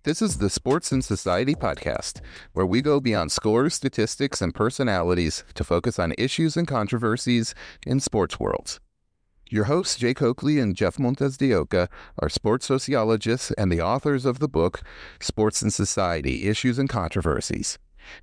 This is the Sports and Society podcast, where we go beyond scores, statistics, and personalities to focus on issues and controversies in sports worlds. Your hosts, Jake Oakley and Jeff Montes de Oca, are sports sociologists and the authors of the book, Sports and Society, Issues and Controversies.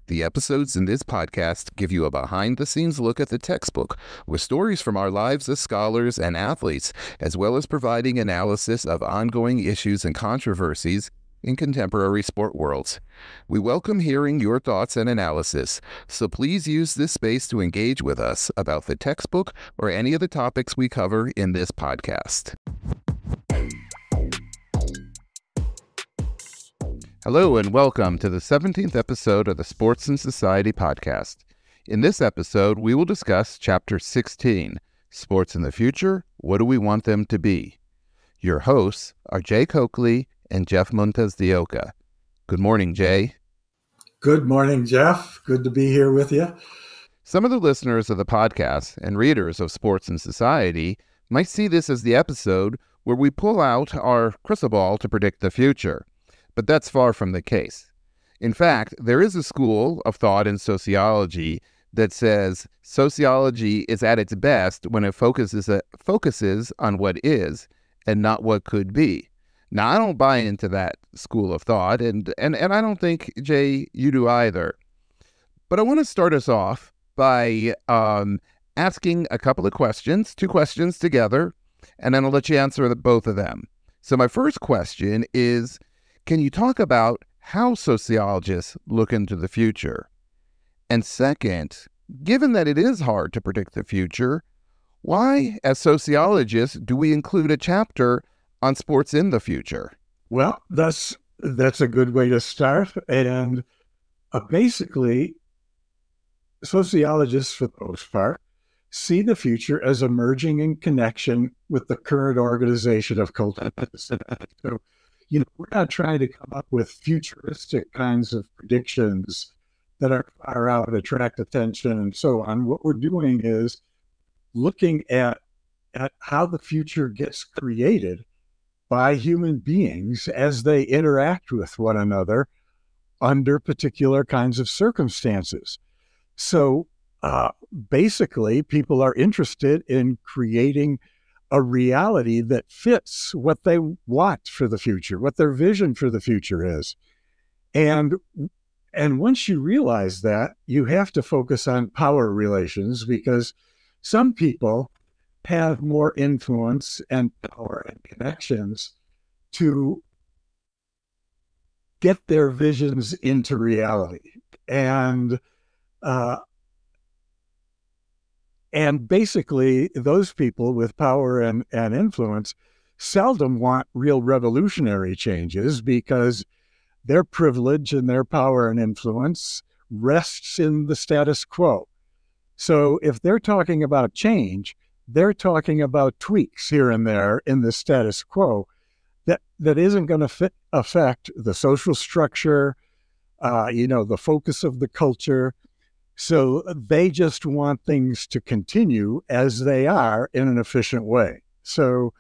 The episodes in this podcast give you a behind-the-scenes look at the textbook with stories from our lives as scholars and athletes, as well as providing analysis of ongoing issues and controversies in contemporary sport worlds. We welcome hearing your thoughts and analysis, so please use this space to engage with us about the textbook or any of the topics we cover in this podcast. Hello and welcome to the 17th episode of the Sports and Society podcast. In this episode, we will discuss Chapter 16, Sports in the Future, What Do We Want Them to Be? Your hosts are Jake Oakley and Jeff Montes de Oca. Good morning, Jay. Good morning, Jeff. Good to be here with you. Some of the listeners of the podcast and readers of Sports and Society might see this as the episode where we pull out our crystal ball to predict the future, but that's far from the case. In fact, there is a school of thought in sociology that says sociology is at its best when it focuses on what is and not what could be. Now, I don't buy into that school of thought, and I don't think, Jay, you do either. But I want to start us off by asking a couple of questions, two questions together, and then I'll let you answer both of them. So my first question is, can you talk about how sociologists look into the future? And second, given that it is hard to predict the future, why, as sociologists, do we include a chapter on sports in the future? Well, that's a good way to start. And basically, sociologists, for the most part, see the future as emerging in connection with the current organization of culture. So, we're not trying to come up with futuristic kinds of predictions that are far out, attract attention, and so on. What we're doing is looking at how the future gets created by human beings as they interact with one another under particular kinds of circumstances. So basically, people are interested in creating a reality that fits what they want for the future, what their vision for the future is. And once you realize that, you have to focus on power relations, because some people have more influence and power and connections to get their visions into reality. And basically, those people with power and influence seldom want real revolutionary changes, because their privilege and their power and influence rests in the status quo. So if they're talking about change, they're talking about tweaks here and there in the status quo that isn't going to affect the social structure, the focus of the culture. So they just want things to continue as they are in an efficient way. So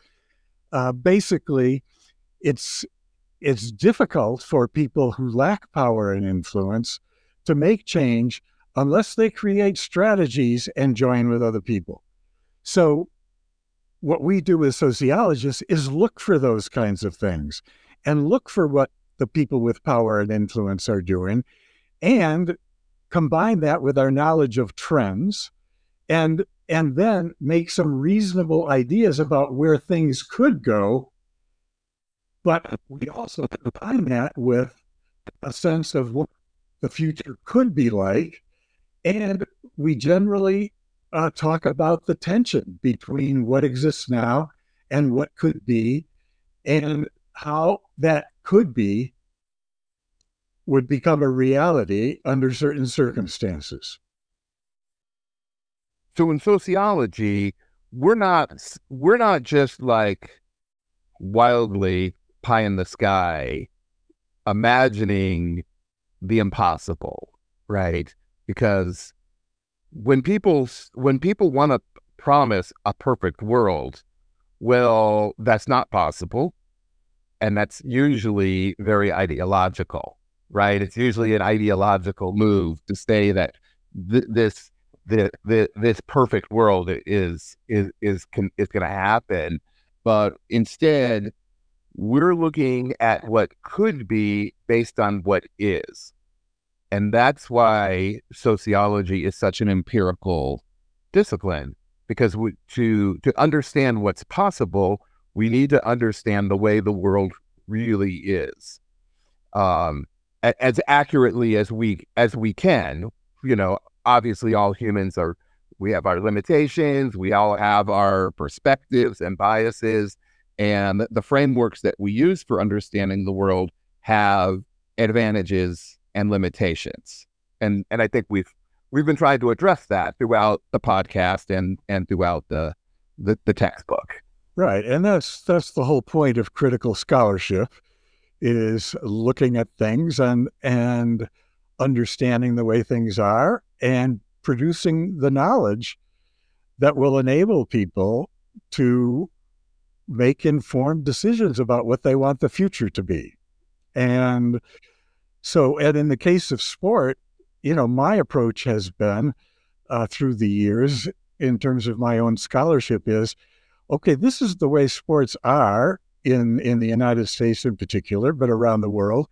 basically, it's difficult for people who lack power and influence to make change unless they create strategies and join with other people. So what we do as sociologists is look for those kinds of things and look for what the people with power and influence are doing, and combine that with our knowledge of trends, and then make some reasonable ideas about where things could go. But we also combine that with a sense of what the future could be like, and we generally talk about the tension between what exists now and what could be, and how that could be would become a reality under certain circumstances. So in sociology, we're not just like wildly pie in the sky imagining the impossible, right? Because when people want to promise a perfect world, well, that's not possible. And that's usually very ideological, right? It's usually an ideological move to say that this this perfect world is going to happen, but instead we're looking at what could be based on what is. And that's why sociology is such an empirical discipline, because to understand what's possible, we need to understand the way the world really is, as accurately as we can. Obviously, all humans we have our limitations, we all have our perspectives and biases, and the frameworks that we use for understanding the world have advantages and limitations. And I think we've been trying to address that throughout the podcast and throughout the textbook. Right. And that's the whole point of critical scholarship, is looking at things and understanding the way things are and producing the knowledge that will enable people to make informed decisions about what they want the future to be. And in the case of sport, my approach has been through the years in terms of my own scholarship is, okay, this is the way sports are in the United States in particular, but around the world.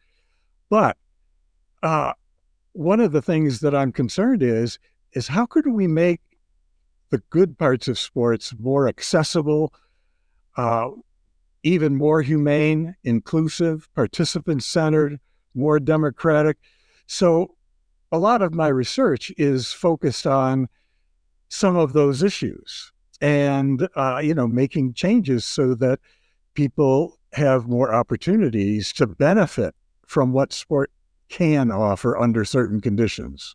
But one of the things that I'm concerned is how could we make the good parts of sports more accessible, even more humane, inclusive, participant-centered, more democratic. So a lot of my research is focused on some of those issues and, making changes so that people have more opportunities to benefit from what sport can offer under certain conditions.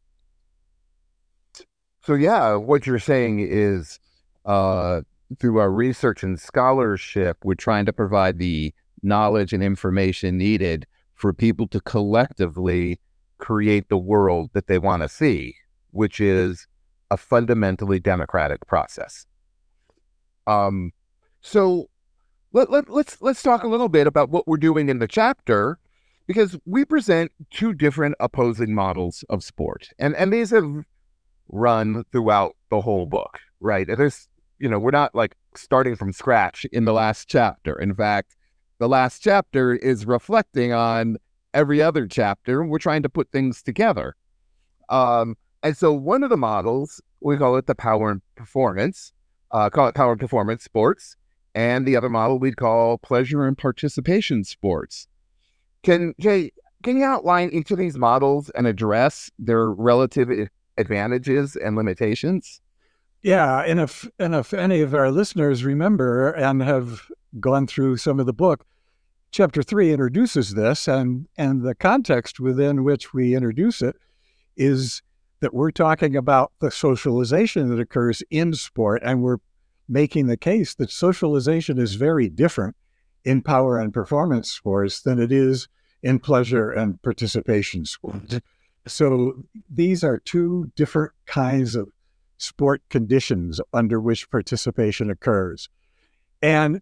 So yeah, what you're saying is through our research and scholarship, we're trying to provide the knowledge and information needed for people to collectively create the world that they want to see, which is a fundamentally democratic process. So let's talk a little bit about what we're doing in the chapter, because we present two different opposing models of sport, and these have run throughout the whole book, right? There's, we're not like starting from scratch in the last chapter. In fact, the last chapter is reflecting on every other chapter. We're trying to put things together. And so one of the models, we call it the power and performance, sports. And the other model we'd call pleasure and participation sports. Can you outline each of these models and address their relative advantages and limitations? Yeah, and if any of our listeners remember and have gone through some of the book, Chapter 3 introduces this, and the context within which we introduce it is that we're talking about the socialization that occurs in sport, and we're making the case that socialization is very different in power and performance sports than it is in pleasure and participation sports. So these are two different kinds of sport conditions under which participation occurs. And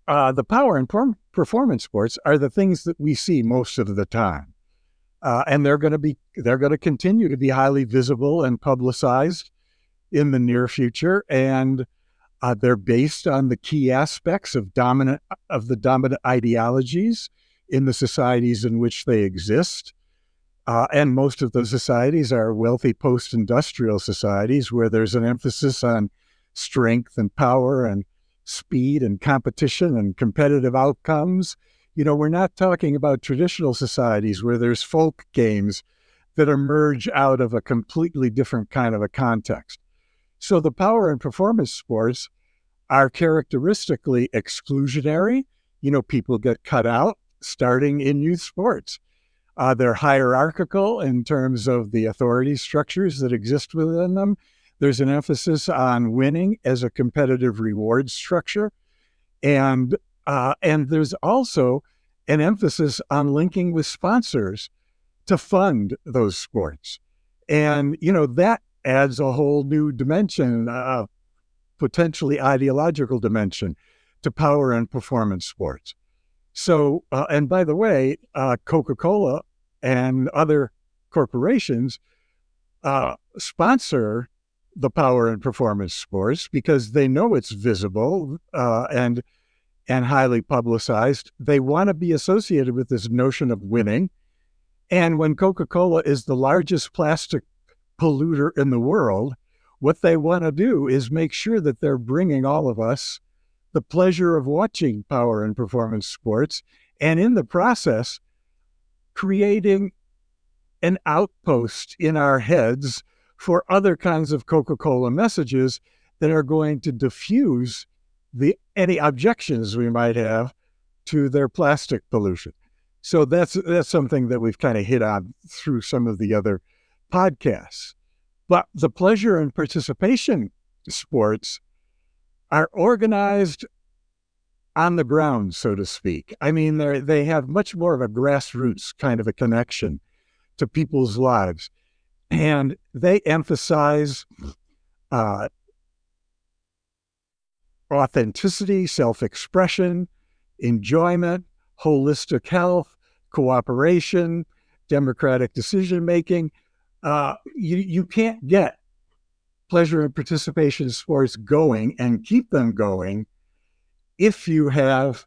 the power and performance sports are the things that we see most of the time. And they're going to continue to be highly visible and publicized in the near future. And they're based on the key aspects of the dominant ideologies in the societies in which they exist. And most of those societies are wealthy post-industrial societies where there's an emphasis on strength and power and speed and competition and competitive outcomes. We're not talking about traditional societies where there's folk games that emerge out of a completely different kind of a context. So the power and performance sports are characteristically exclusionary. People get cut out starting in youth sports. They're hierarchical in terms of the authority structures that exist within them. There's an emphasis on winning as a competitive reward structure. And there's also an emphasis on linking with sponsors to fund those sports. And, that adds a whole new dimension, potentially ideological dimension to power and performance sports. So, and by the way, Coca-Cola and other corporations sponsor the power and performance sports because they know it's visible and highly publicized. They want to be associated with this notion of winning. And when Coca-Cola is the largest plastic polluter in the world, what they want to do is make sure that they're bringing all of us the pleasure of watching power and performance sports, and in the process, creating an outpost in our heads for other kinds of Coca-Cola messages that are going to diffuse any objections we might have to their plastic pollution. So that's something that we've kind of hit on through some of the other podcasts. But the pleasure and participation sports are organized on the ground, so to speak. I mean, they have much more of a grassroots kind of a connection to people's lives. And they emphasize authenticity, self-expression, enjoyment, holistic health, cooperation, democratic decision-making. You can't get pleasure and participation sports going and keep them going if you have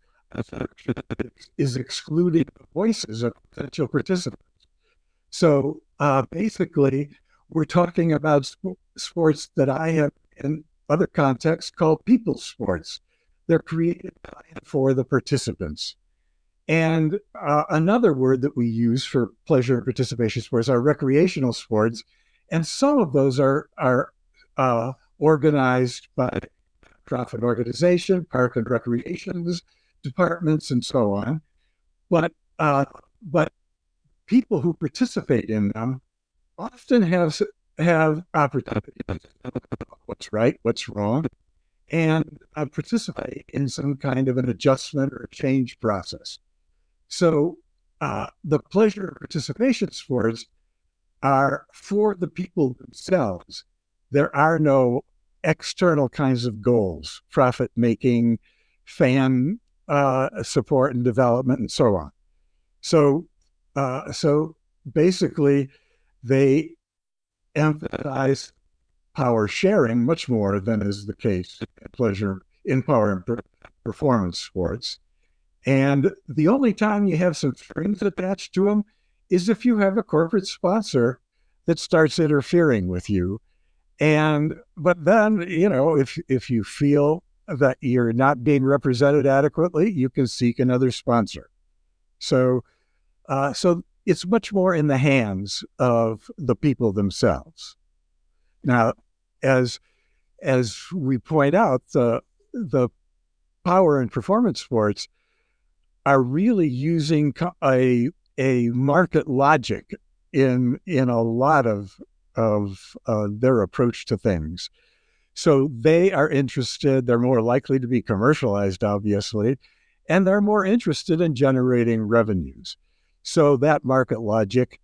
is excluding the voices of potential participants. So basically, we're talking about sports that I have in other contexts called people sports. They're created for the participants. And another word that we use for pleasure and participation sports are recreational sports. And some of those are organized by profit organization, park and recreations departments, and so on. But people who participate in them often have opportunities to know what's right, what's wrong, and participate in some kind of an adjustment or a change process. So the pleasure of participation sports are for the people themselves. There are no external kinds of goals, profit making, fan support and development, and so on. So basically, they emphasize power sharing much more than is the case in power and performance sports. And the only time you have some strings attached to them is if you have a corporate sponsor that starts interfering with you. But then, if you feel that you're not being represented adequately, you can seek another sponsor. So it's much more in the hands of the people themselves. Now, as we point out, the power and performance sports are really using a market logic in a lot of their approach to things. So they are interested, they're more likely to be commercialized, obviously, and they're more interested in generating revenues. So that market logic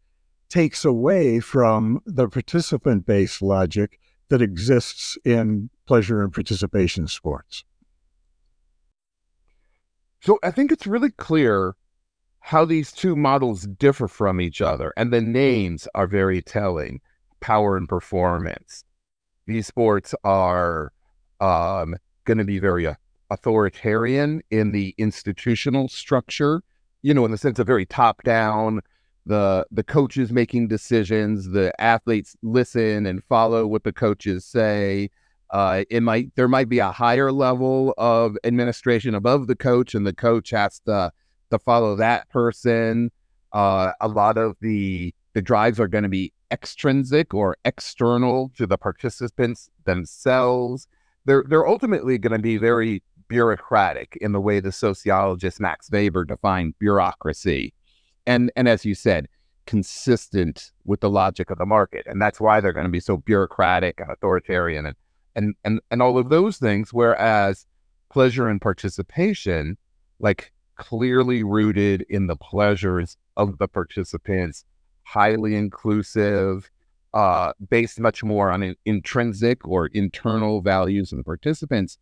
takes away from the participant-based logic that exists in pleasure and participation sports. So I think it's really clear how these two models differ from each other, and the names are very telling. Power and performance. These sports are going to be very authoritarian in the institutional structure, in the sense of very top-down. The coaches making decisions, the athletes listen and follow what the coaches say. There might be a higher level of administration above the coach, and the coach has to follow that person. A lot of the drives are going to be extrinsic or external to the participants themselves. They're ultimately going to be very bureaucratic in the way the sociologist Max Weber defined bureaucracy. And as you said, consistent with the logic of the market. And that's why they're going to be so bureaucratic and authoritarian and all of those things. Whereas pleasure and participation, like clearly rooted in the pleasures of the participants, highly inclusive, based much more on intrinsic or internal values of the participants.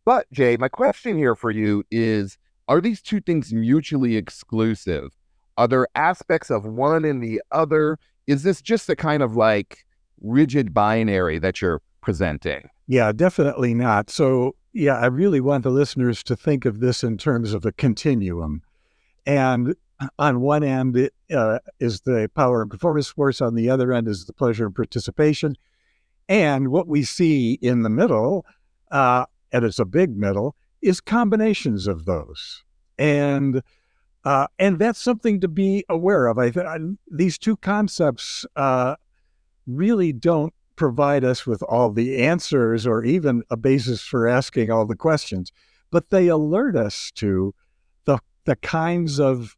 But Jay, my question here for you is, Are these two things mutually exclusive? Are there aspects of one and the other? Is this just a kind of like rigid binary that you're presenting? Yeah, definitely not. So, yeah, I really want the listeners to think of this in terms of a continuum. And on one end is the power and performance sports. On the other end is the pleasure and participation. And what we see in the middle, and it's a big middle, is combinations of those. And that's something to be aware of. These two concepts really don't provide us with all the answers or even a basis for asking all the questions, but they alert us to the kinds of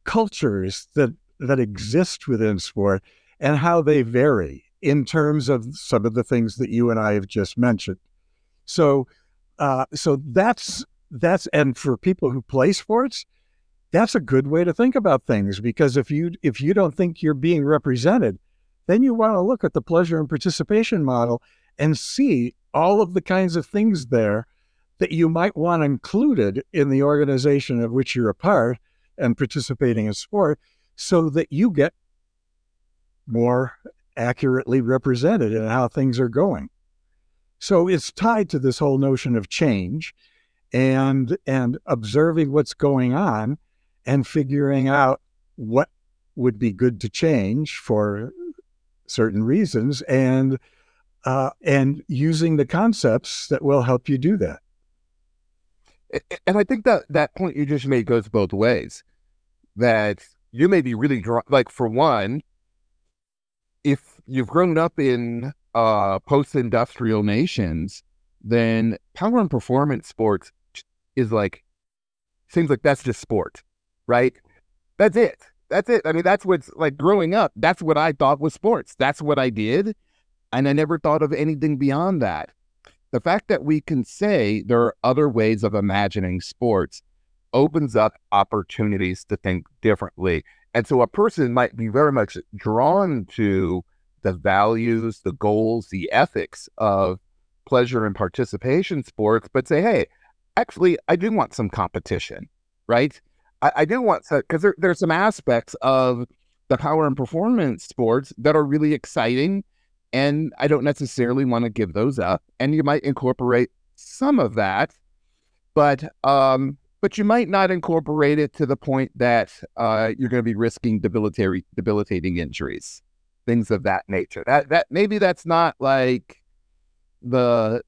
cultures that exist within sport and how they vary in terms of some of the things that you and I have just mentioned. So that's and for people who play sports, that's a good way to think about things, because if you don't think you're being represented, then you want to look at the pleasure and participation model and see all of the kinds of things there that you might want included in the organization of which you're a part and participating in sport, so that you get more accurately represented in how things are going. So it's tied to this whole notion of change and observing what's going on and figuring out what would be good to change for certain reasons, and using the concepts that will help you do that. And I think that point you just made goes both ways. That you may be really like, for one, if you've grown up in post-industrial nations, then power and performance sports is like, seems like that's just sport, right? That's it. I mean, that's what's like, growing up, that's what I thought was sports. That's what I did. And I never thought of anything beyond that. The fact that we can say there are other ways of imagining sports opens up opportunities to think differently. And so a person might be very much drawn to the values, the goals, the ethics of pleasure and participation sports, but say, hey, actually, I do want some competition, right? I do want to, because there's some aspects of the power and performance sports that are really exciting, and I don't necessarily want to give those up. And you might incorporate some of that, but you might not incorporate it to the point that you're going to be risking debilitating injuries, things of that nature. That maybe that's not like the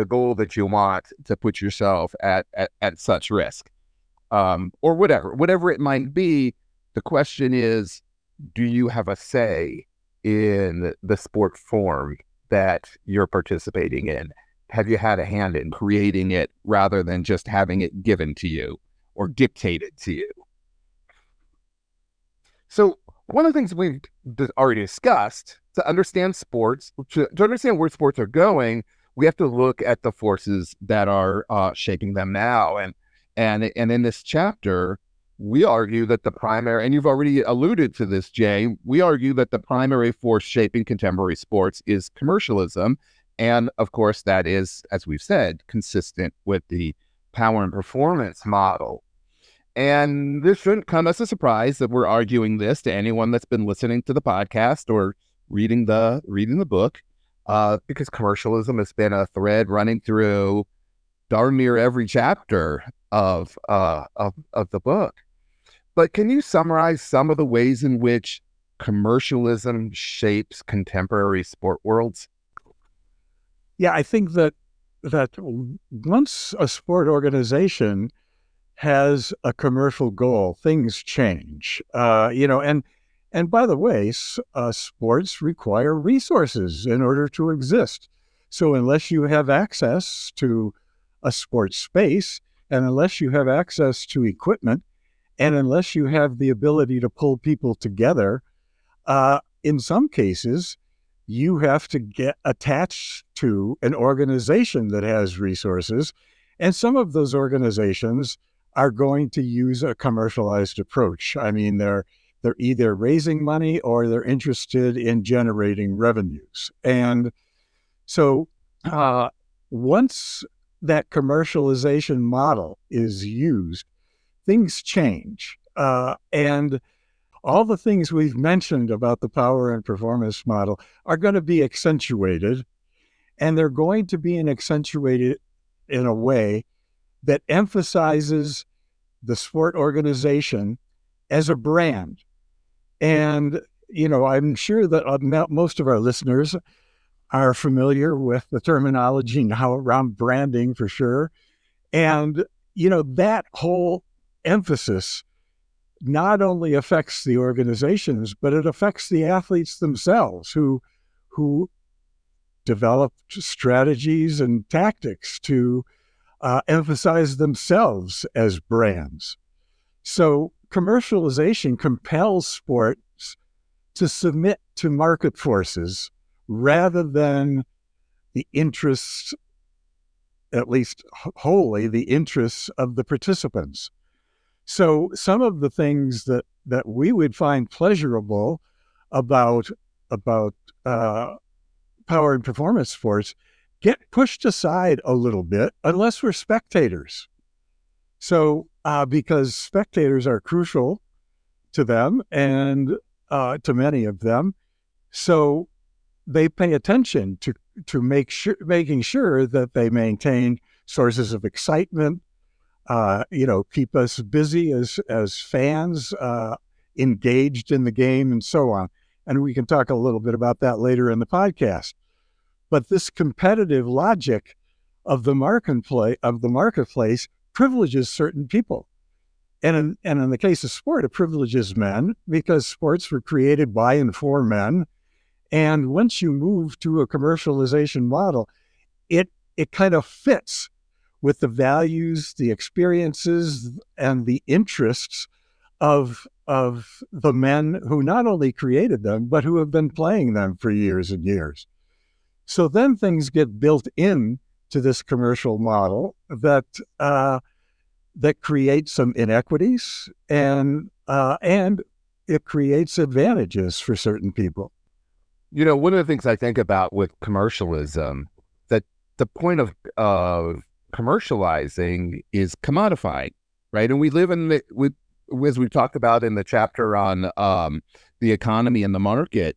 goal that you want to put yourself at such risk, or whatever it might be. The question is, do you have a say in the sport form that you're participating in? Have you had a hand in creating it rather than just having it given to you or dictated to you? So one of the things we've already discussed, to understand sports, to understand where sports are going, we have to look at the forces that are shaping them now. And in this chapter, we argue that the primary, and you've already alluded to this, Jay, we argue that the primary force shaping contemporary sports is commercialism. And of course, that is, as we've said, consistent with the power and performance model. And this shouldn't come as a surprise that we're arguing this to anyone that's been listening to the podcast or reading the book, because commercialism has been a thread running through darn near every chapter of the book. But can you summarize some of the ways in which commercialism shapes contemporary sport worlds? Yeah, I think that once a sport organization has a commercial goal, things change. And by the way, sports require resources in order to exist. So unless you have access to a sports space, and unless you have access to equipment, and unless you have the ability to pull people together, in some cases, you have to get attached to an organization that has resources. And some of those organizations are going to use a commercialized approach. I mean, they're either raising money or they're interested in generating revenues. And so once that commercialization model is used, things change. And all the things we've mentioned about the power and performance model are going to be accentuated, and they're going to be accentuated in a way that emphasizes the sport organization as a brand. And, I'm sure that most of our listeners are familiar with the terminology now around branding for sure. And, that whole emphasis not only affects the organizations, but it affects the athletes themselves who develop strategies and tactics to emphasize themselves as brands. So commercialization compels sports to submit to market forces rather than the interests, at least wholly the interests of the participants. So some of the things that we would find pleasurable about power and performance sports get pushed aside a little bit unless we're spectators. So because spectators are crucial to them and to many of them, so they pay attention to making sure that they maintain sources of excitement, keep us busy as fans, engaged in the game, and so on. And we can talk a little bit about that later in the podcast. But this competitive logic of the marketplace privileges certain people. And in the case of sport, it privileges men because sports were created by and for men. And once you move to a commercialization model, it kind of fits with the values, the experiences, and the interests of the men who not only created them, but who have been playing them for years and years. So then things get built in to this commercial model that creates some inequities and it creates advantages for certain people. One of the things I think about with commercialism, that the point of commercializing is commodifying, right? And we live as we've talked about in the chapter on the economy and the market,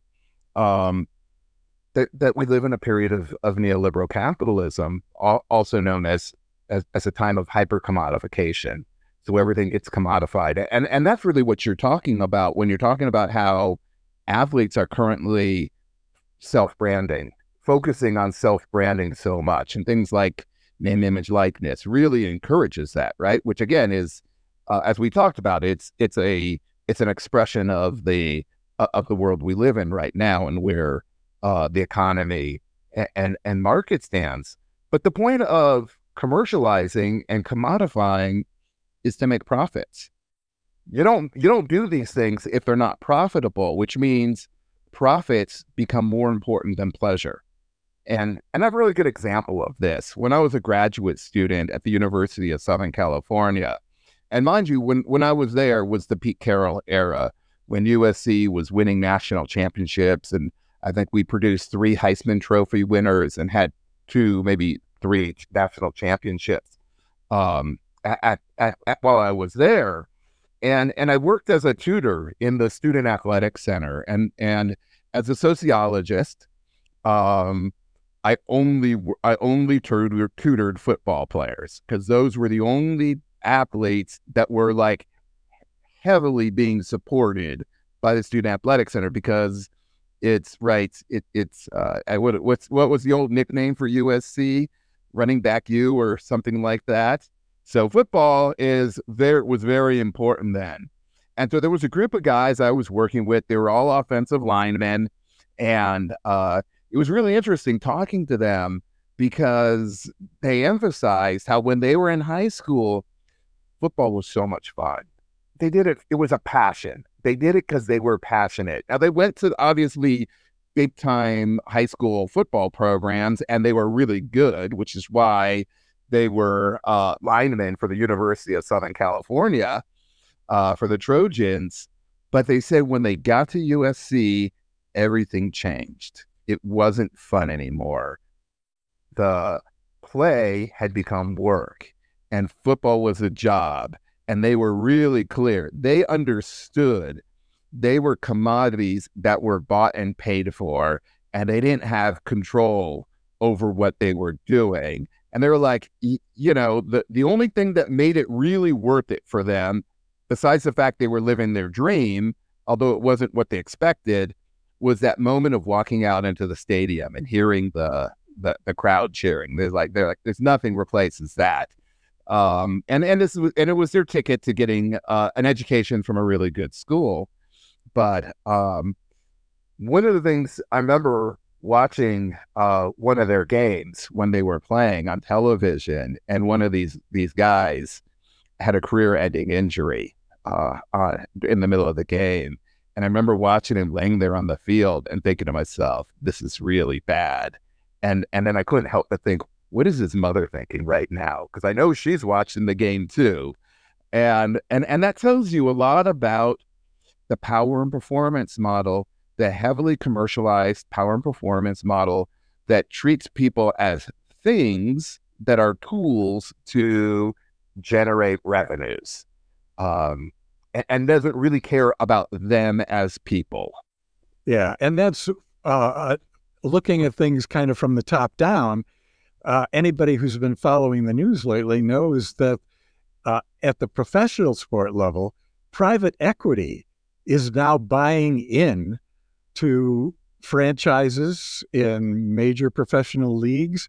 that we live in a period of neoliberal capitalism, also known as a time of hyper-commodification. So everything gets commodified. And that's really what you're talking about when you're talking about how athletes are currently self-branding, focusing on self-branding so much, and things like name, image, likeness really encourages that, right? Which again is, as we talked about, it's an expression of the world we live in right now and where the economy and market stands. But the point of commercializing and commodifying is to make profits. You don't do these things if they're not profitable, which means profits become more important than pleasure. And I have a really good example of this. When I was a graduate student at the University of Southern California, and mind you, when I was there was the Pete Carroll era, when USC was winning national championships, and I think we produced 3 Heisman Trophy winners and had 2, maybe 3 national championships while I was there. And I worked as a tutor in the Student Athletic Center. And as a sociologist, I only tutored football players because those were the only athletes that were like heavily being supported by the Student Athletic Center, because what was the old nickname for USC? Running back U or something like that. So football was very important then. And so there was a group of guys I was working with. They were all offensive linemen. And it was really interesting talking to them because they emphasized how when they were in high school, football was so much fun. They did it. It was a passion. They did it because they were passionate. Now, they went to obviously big time high school football programs and they were really good, which is why they were linemen for the University of Southern California for the Trojans. But they said when they got to USC, everything changed. It wasn't fun anymore. The play had become work and football was a job. And they were really clear. They understood they were commodities that were bought and paid for, and they didn't have control over what they were doing. And they were like, the only thing that made it really worth it for them, besides the fact they were living their dream, although it wasn't what they expected, was that moment of walking out into the stadium and hearing the crowd cheering. They're like, there's nothing replaces that. And it was their ticket to getting an education from a really good school. But one of the things I remember watching one of their games when they were playing on television, and one of these guys had a career-ending injury in the middle of the game. And I remember watching him laying there on the field and thinking to myself, this is really bad. And then I couldn't help but think, what is his mother thinking right now? Because I know she's watching the game too. And that tells you a lot about the power and performance model, the heavily commercialized power and performance model that treats people as things that are tools to generate revenues, and doesn't really care about them as people. Yeah, and that's looking at things kind of from the top down. Anybody who's been following the news lately knows that at the professional sport level, private equity is now buying in to franchises in major professional leagues,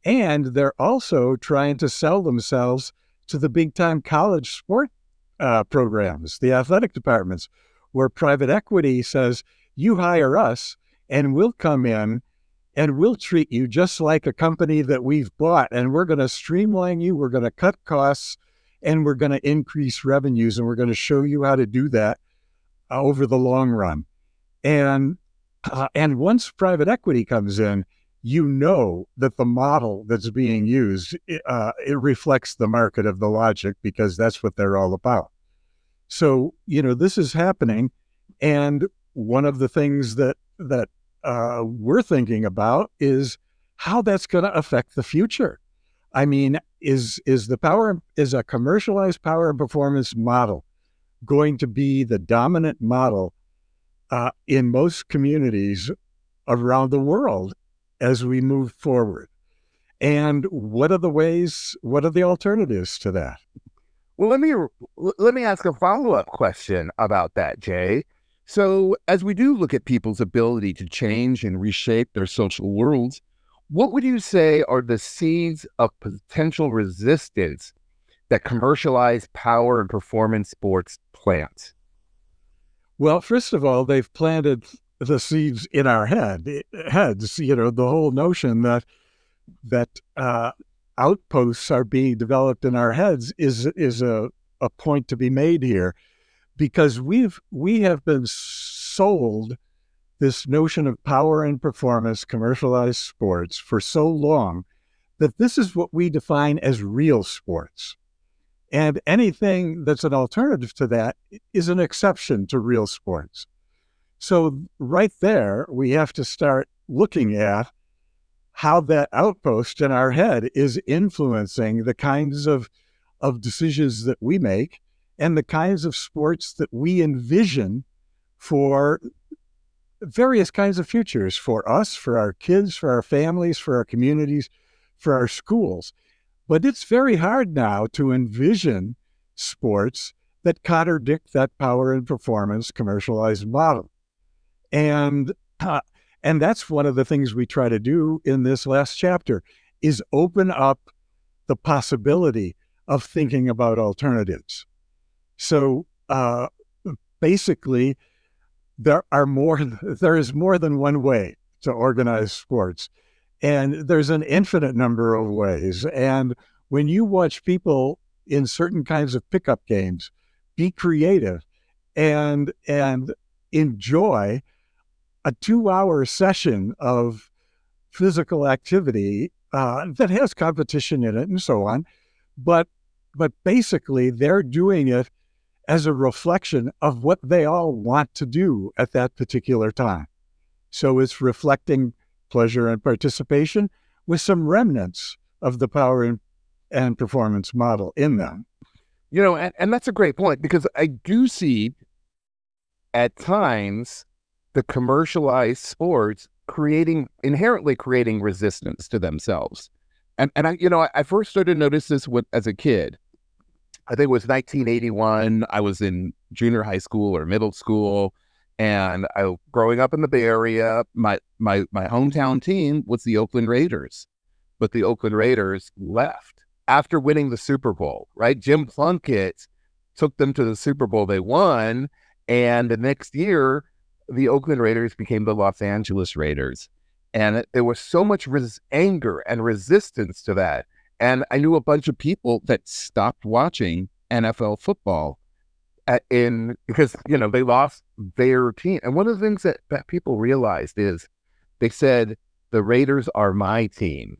and they're also trying to sell themselves to the big-time college sport programs, the athletic departments, where private equity says, you hire us and we'll come in and we'll treat you just like a company that we've bought, and we're going to streamline you, we're going to cut costs, and we're going to increase revenues, and we're going to show you how to do that over the long run. And once private equity comes in, you know that the model that's being used, it reflects the market of the logic, because that's what they're all about. So, this is happening. And one of the things that we're thinking about is how that's going to affect the future. I mean, is a commercialized power and performance model going to be the dominant model in most communities around the world as we move forward? And what are the alternatives to that? Well, let me ask a follow-up question about that, Jay. So as we do look at people's ability to change and reshape their social worlds, what would you say are the seeds of potential resistance that commercialized power and performance sports plant? Well, first of all, they've planted the seeds in our heads, the whole notion that outposts are being developed in our heads is a point to be made here, because we have been sold this notion of power and performance, commercialized sports, for so long that this is what we define as real sports. And anything that's an alternative to that is an exception to real sports. So right there, we have to start looking at how that outpost in our head is influencing the kinds of decisions that we make and the kinds of sports that we envision for various kinds of futures, for us, for our kids, for our families, for our communities, for our schools. But it's very hard now to envision sports that contradict that power and performance commercialized model. And that's one of the things we try to do in this last chapter, is open up the possibility of thinking about alternatives. So basically, there is more than one way to organize sports. And there's an infinite number of ways. And when you watch people in certain kinds of pickup games be creative and enjoy a 2-hour session of physical activity that has competition in it and so on, but basically they're doing it as a reflection of what they all want to do at that particular time. So it's reflecting pleasure and participation with some remnants of the power and performance model in them. And that's a great point, because I do see at times the commercialized sports inherently creating resistance to themselves. And I first started to notice this as a kid. I think it was 1981. I was in junior high school or middle school, and growing up in the Bay Area, my hometown team was the Oakland Raiders, but the Oakland Raiders left after winning the Super Bowl, right? Jim Plunkett took them to the Super Bowl. They won, and the next year, the Oakland Raiders became the Los Angeles Raiders. And there was so much anger and resistance to that. And I knew a bunch of people that stopped watching NFL football because they lost their team. And one of the things that people realized is they said, the Raiders are my team.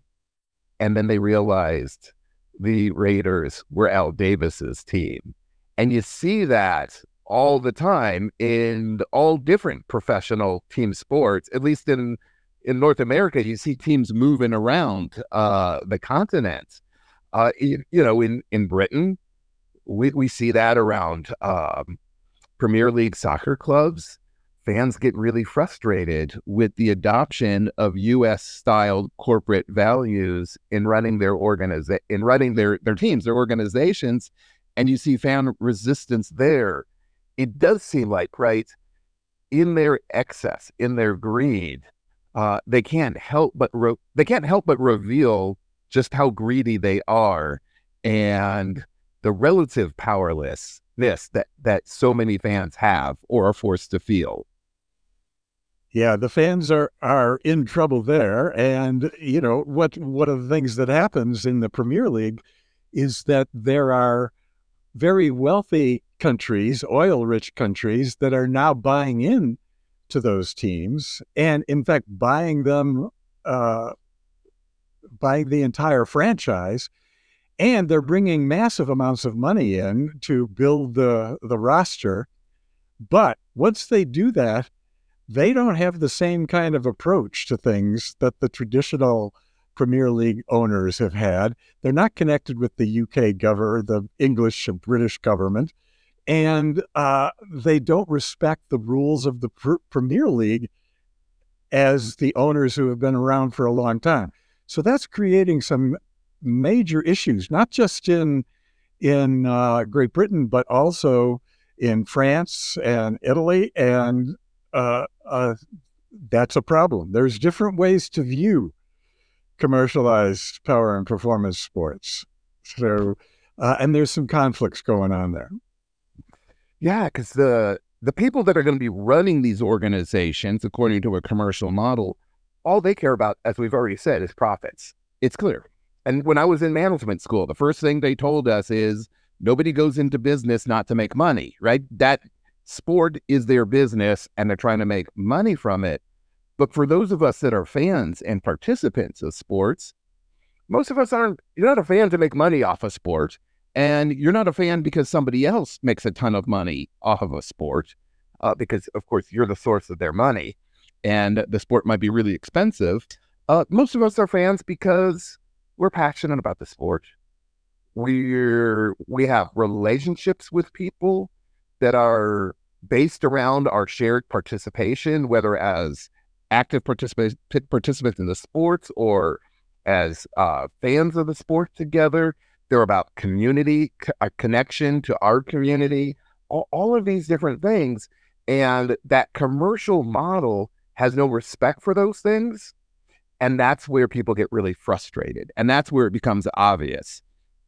And then they realized the Raiders were Al Davis's team. And you see that all the time in all different professional team sports. At least in North America, you see teams moving around the continent. In Britain, we see that around Premier League soccer clubs. Fans get really frustrated with the adoption of U.S.-styled corporate values in running their teams, their organizations, and you see fan resistance there. It does seem like, right, in their excess, in their greed, they can't help but reveal just how greedy they are, and the relative powerlessness that so many fans have or are forced to feel. Yeah, the fans are in trouble there. And, one of the things that happens in the Premier League is that there are very wealthy countries, oil-rich countries, that are now buying in to those teams, and in fact buying them, buying the entire franchise, and they're bringing massive amounts of money in to build the roster. But once they do that, they don't have the same kind of approach to things that the traditional Premier League owners have had. They're not connected with the UK government, the English and British government, and they don't respect the rules of the Premier League as the owners who have been around for a long time. So that's creating some major issues, not just in Great Britain, but also in France and Italy, and that's a problem. There's different ways to view commercialized power and performance sports. So, and there's some conflicts going on there. Yeah, because the people that are going to be running these organizations, according to a commercial model, all they care about, as we've already said, is profits. It's clear. And when I was in management school, the first thing they told us is nobody goes into business not to make money, right? That sport is their business and they're trying to make money from it. But for those of us that are fans and participants of sports, most of us you're not a fan to make money off a sport. And you're not a fan because somebody else makes a ton of money off of a sport, because, of course, you're the source of their money, and the sport might be really expensive. Most of us are fans because we're passionate about the sport. We have relationships with people that are based around our shared participation, whether as active participants in the sports or as fans of the sport together. They're about community, a connection to our community, all of these different things. And that commercial model has no respect for those things. And that's where people get really frustrated. And that's where it becomes obvious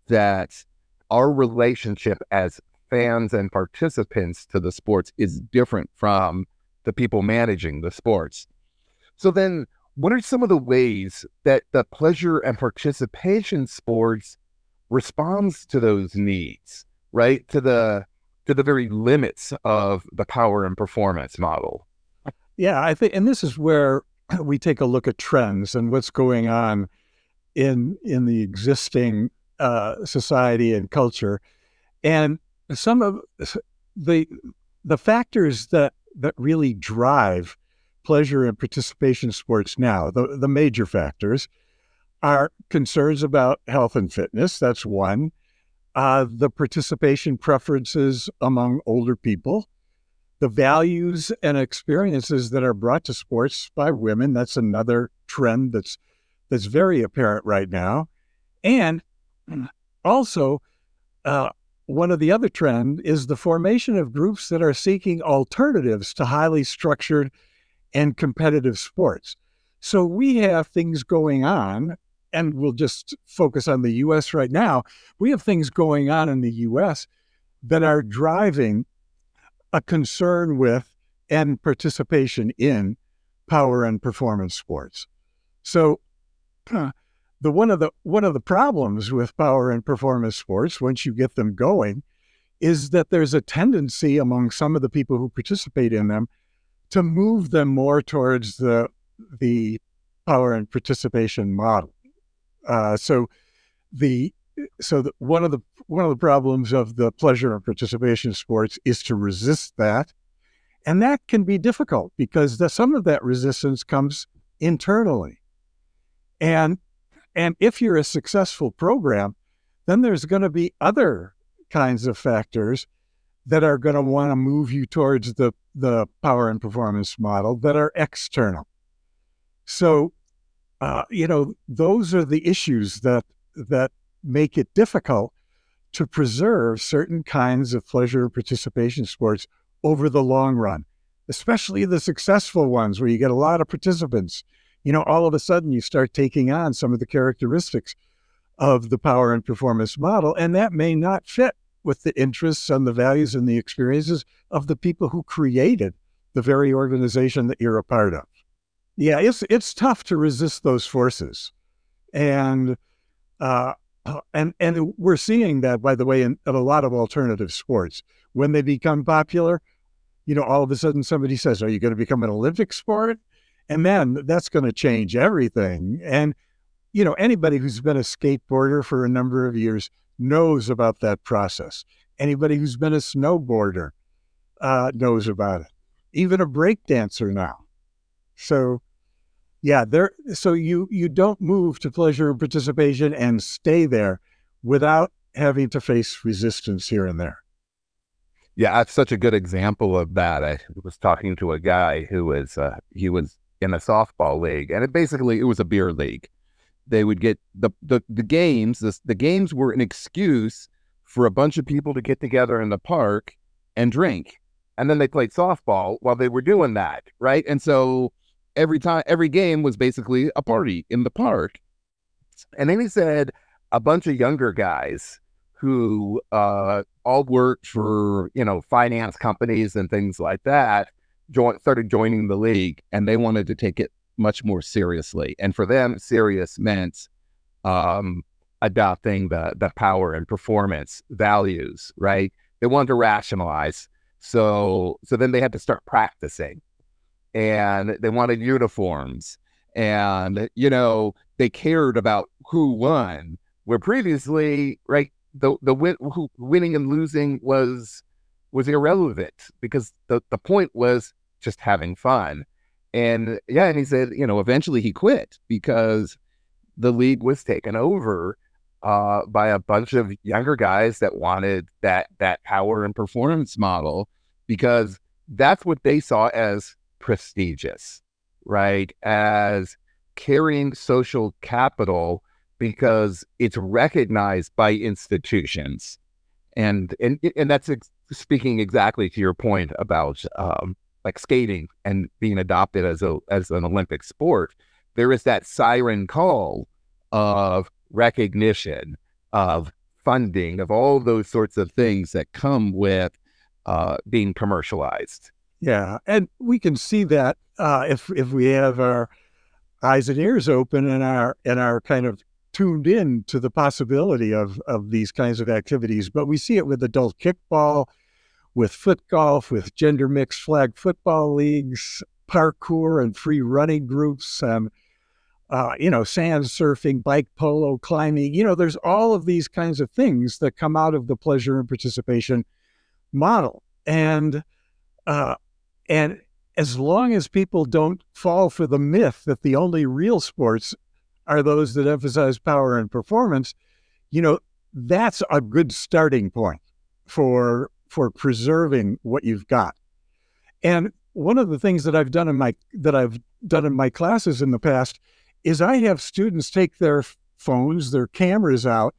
that our relationship as fans and participants to the sports is different from the people managing the sports. So then, what are some of the ways that the pleasure and participation sports responds to those needs, right? To the very limits of the power and performance model? Yeah, I think, and this is where we take a look at trends and what's going on in the existing society and culture, and some of the factors that really drive pleasure and participation sports now, the major factors, are concerns about health and fitness. That's one. The participation preferences among older people, the values and experiences that are brought to sports by women. That's another trend that's very apparent right now. And also, one of the other trend is the formation of groups that are seeking alternatives to highly structured and competitive sports. So we have things going on, and we'll just focus on the U.S. right now. We have things going on in the U.S. that are driving a concern with and participation in power and performance sports. So one of the problems with power and performance sports, once you get them going, is that there's a tendency among some of the people who participate in them to move them more towards the power and participation model. One of the problems of the pleasure and participation sports is to resist that, and that can be difficult because some of that resistance comes internally. And if you're a successful program, then there's going to be other kinds of factors that are going to want to move you towards the power and performance model that are external. So, those are the issues that make it difficult to preserve certain kinds of pleasure and participation sports over the long run, especially the successful ones where you get a lot of participants. All of a sudden you start taking on some of the characteristics of the power and performance model, and that may not fit with the interests and the values and the experiences of the people who created the very organization that you're a part of. Yeah, it's tough to resist those forces. And we're seeing that, by the way, in a lot of alternative sports. When they become popular, all of a sudden somebody says, are you going to become an Olympic sport? And then that's going to change everything. And, anybody who's been a skateboarder for a number of years knows about that process. Anybody who's been a snowboarder knows about it. Even a break dancer now. So, yeah, so you don't move to pleasure and participation and stay there without having to face resistance here and there. Yeah, that's such a good example of that. I was talking to a guy who was in a softball league, and it was a beer league. They would get the games. The games were an excuse for a bunch of people to get together in the park and drink, and then they played softball while they were doing that, right? And so every game was basically a party in the park. And then he said a bunch of younger guys who all worked for finance companies and things like that started joining the league, and they wanted to take it much more seriously. And for them, serious meant adopting the power and performance values, right? They wanted to rationalize. So then they had to start practicing, and they wanted uniforms, and they cared about who won, where previously, right, winning and losing was irrelevant, because the point was just having fun. And he said, eventually he quit because the league was taken over by a bunch of younger guys that wanted that power and performance model, because that's what they saw as prestigious, right? As carrying social capital, because it's recognized by institutions. And that's speaking exactly to your point about like skating and being adopted as an Olympic sport. There is that siren call of recognition, of funding, of all those sorts of things that come with being commercialized. Yeah, and we can see that if we have our eyes and ears open and are kind of tuned in to the possibility of these kinds of activities. But we see it with adult kickball, with foot golf, with gender mixed flag football leagues, parkour and free running groups, sand surfing, bike polo, climbing. There's all of these kinds of things that come out of the pleasure and participation model. And as long as people don't fall for the myth that the only real sports are those that emphasize power and performance, that's a good starting point for preserving what you've got. And one of the things that I've done in my classes in the past is I have students take their phones, their cameras out,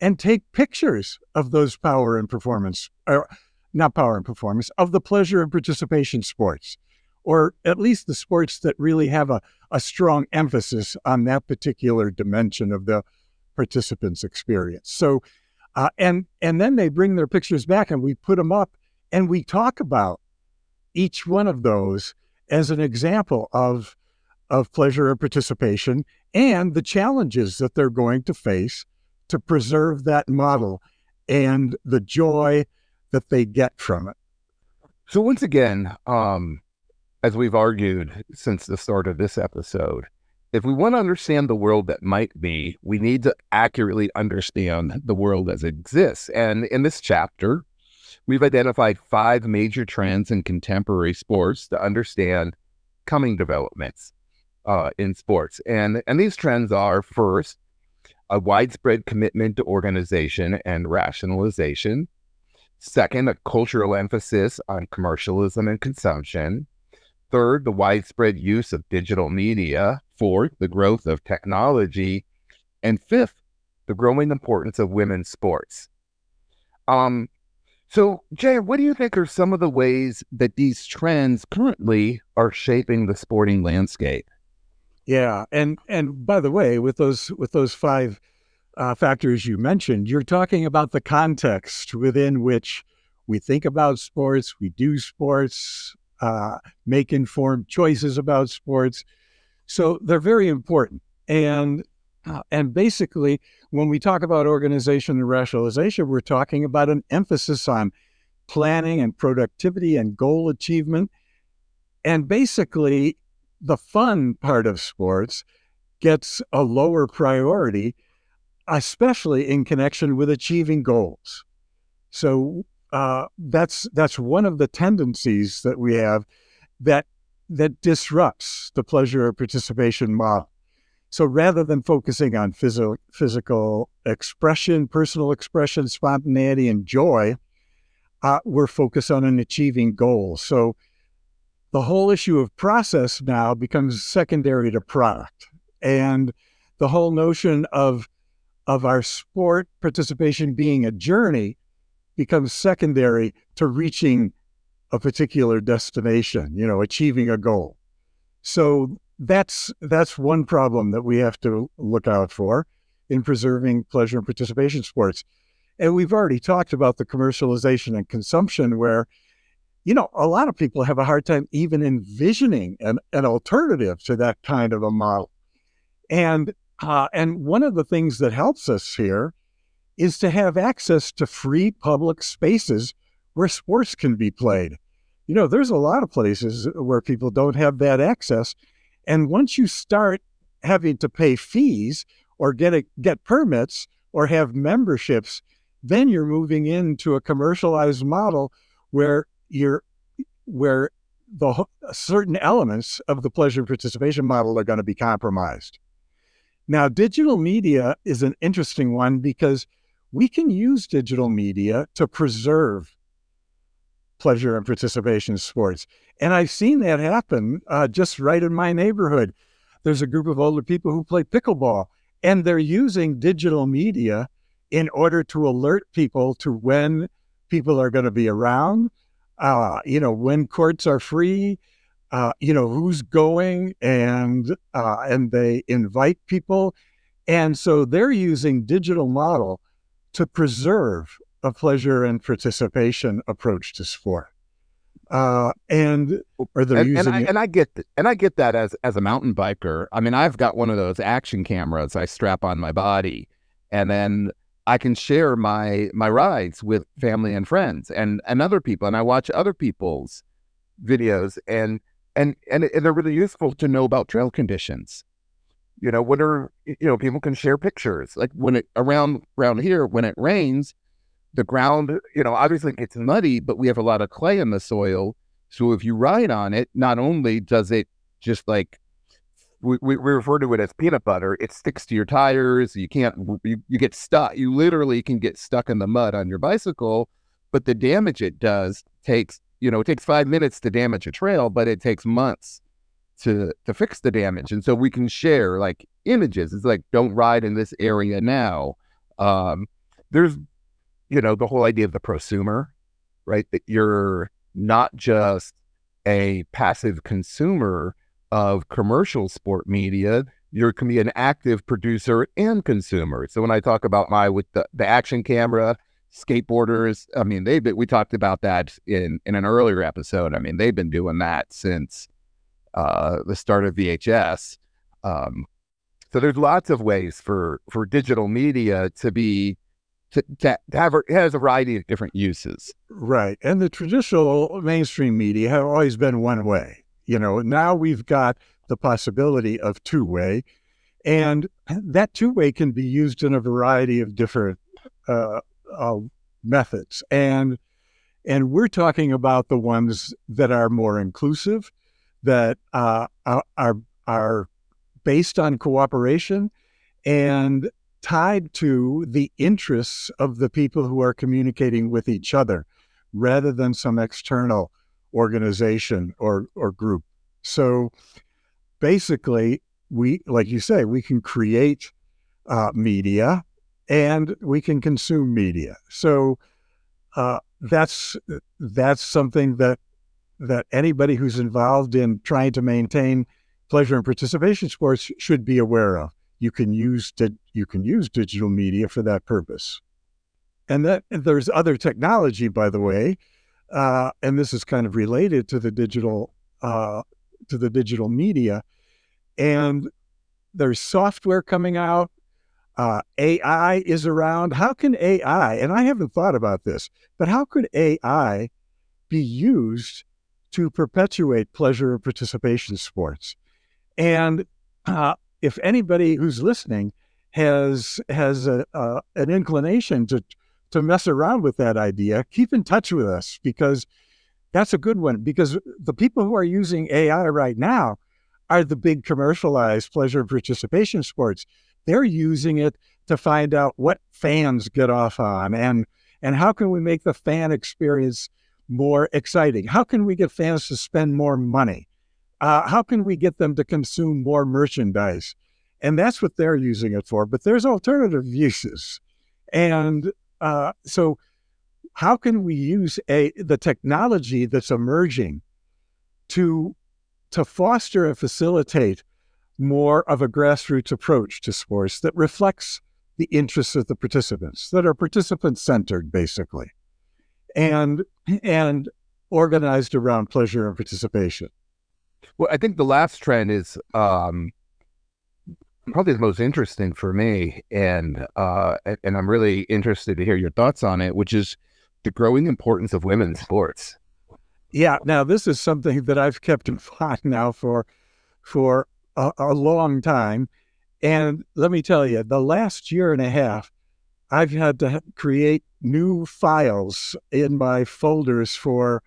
and take pictures of those power and performance, or not power and performance, of the pleasure and participation sports, or at least the sports that really have a strong emphasis on that particular dimension of the participants' experience. So, and then they bring their pictures back and we put them up and we talk about each one of those as an example of pleasure and participation and the challenges that they're going to face to preserve that model and the joy that they get from it. So once again, as we've argued since the start of this episode, if we want to understand the world that might be, we need to accurately understand the world as it exists. And in this chapter, we've identified 5 major trends in contemporary sports to understand coming developments in sports. And these trends are, first, a widespread commitment to organization and rationalization. Second, a cultural emphasis on commercialism and consumption. Third, the widespread use of digital media. Fourth, the growth of technology. And fifth, the growing importance of women's sports. So, Jay, what do you think are some of the ways that these trends currently are shaping the sporting landscape? Yeah, and by the way, with those 5 factors you mentioned, you're talking about the context within which we think about sports, we do sports, make informed choices about sports. So they're very important. And basically, when we talk about organization and rationalization, we're talking about an emphasis on planning and productivity and goal achievement. And basically, the fun part of sports gets a lower priority, especially in connection with achieving goals. So that's one of the tendencies that we have that disrupts the pleasure of participation model. So rather than focusing on physical expression, personal expression, spontaneity, and joy, we're focused on an achieving goal. So the whole issue of process now becomes secondary to product. And the whole notion of our sport participation being a journey becomes secondary to reaching a particular destination, achieving a goal. So that's one problem that we have to look out for in preserving pleasure and participation sports. And we've already talked about the commercialization and consumption where, a lot of people have a hard time even envisioning an alternative to that kind of a model. And one of the things that helps us here is to have access to free public spaces where sports can be played. There's a lot of places where people don't have that access. And once you start having to pay fees or get permits or have memberships, then you're moving into a commercialized model where certain elements of the pleasure and participation model are going to be compromised. Now, digital media is an interesting one because we can use digital media to preserve pleasure and participation sports. And I've seen that happen just right in my neighborhood. There's a group of older people who play pickleball, and they're using digital media in order to alert people to when people are going to be around, when courts are free, who's going, and they invite people. And so they're using digital model to preserve a pleasure and participation approach to sport. I get that as a mountain biker. I mean, I've got one of those action cameras I strap on my body, and then I can share my rides with family and friends and other people, and I watch other people's videos, and they're really useful to know about trail conditions. People can share pictures. Like when it around here, when it rains, the ground, obviously gets muddy, but we have a lot of clay in the soil. So if you ride on it, not only does it just like we refer to it as peanut butter. It sticks to your tires. You can't, you get stuck. You literally can get stuck in the mud on your bicycle, but the damage it does takes, it takes 5 minutes to damage a trail, but it takes months to fix the damage. And so we can share like images. It's like, don't ride in this area now. There's, the whole idea of the prosumer, right? That you're not just a passive consumer of commercial sport media, you can be an active producer and consumer. So when I talk about with the action camera, skateboarders, I mean, we talked about that in an earlier episode. I mean, they've been doing that since the start of VHS. So there's lots of ways for digital media to have, it has a variety of different uses. Right. And the traditional mainstream media have always been one way. Now we've got the possibility of two-way, and that two-way can be used in a variety of different methods. And we're talking about the ones that are more inclusive, that are based on cooperation and tied to the interests of the people who are communicating with each other, rather than some external organization or group. So basically, like you say, we can create media and we can consume media. So that's something that anybody who's involved in trying to maintain pleasure and participation sports should be aware of. You can use digital media for that purpose. And there's other technology, by the way, and this is kind of related to the digital media. And there's software coming out. AI is around. How can AI, and I haven't thought about this, but how could AI be used to perpetuate pleasure and participation sports? And if anybody who's listening has an inclination to mess around with that idea, keep in touch with us, because that's a good one. Because the people who are using AI right now are the big commercialized pleasure and participation sports. They're using it to find out what fans get off on, and how can we make the fan experience more exciting? How can we get fans to spend more money? How can we get them to consume more merchandise? And that's what they're using it for. But there's alternative uses. And so how can we use the technology that's emerging to foster and facilitate more of a grassroots approach to sports that reflects the interests of the participants, that are participant-centered, basically, and organized around pleasure and participation? Well, I think the last trend is probably the most interesting for me, and I'm really interested to hear your thoughts on it, which is the growing importance of women's sports. Yeah. Now, this is something that I've kept in mind now for a long time. And let me tell you, the last year and a half, I've had to create new files in my folders for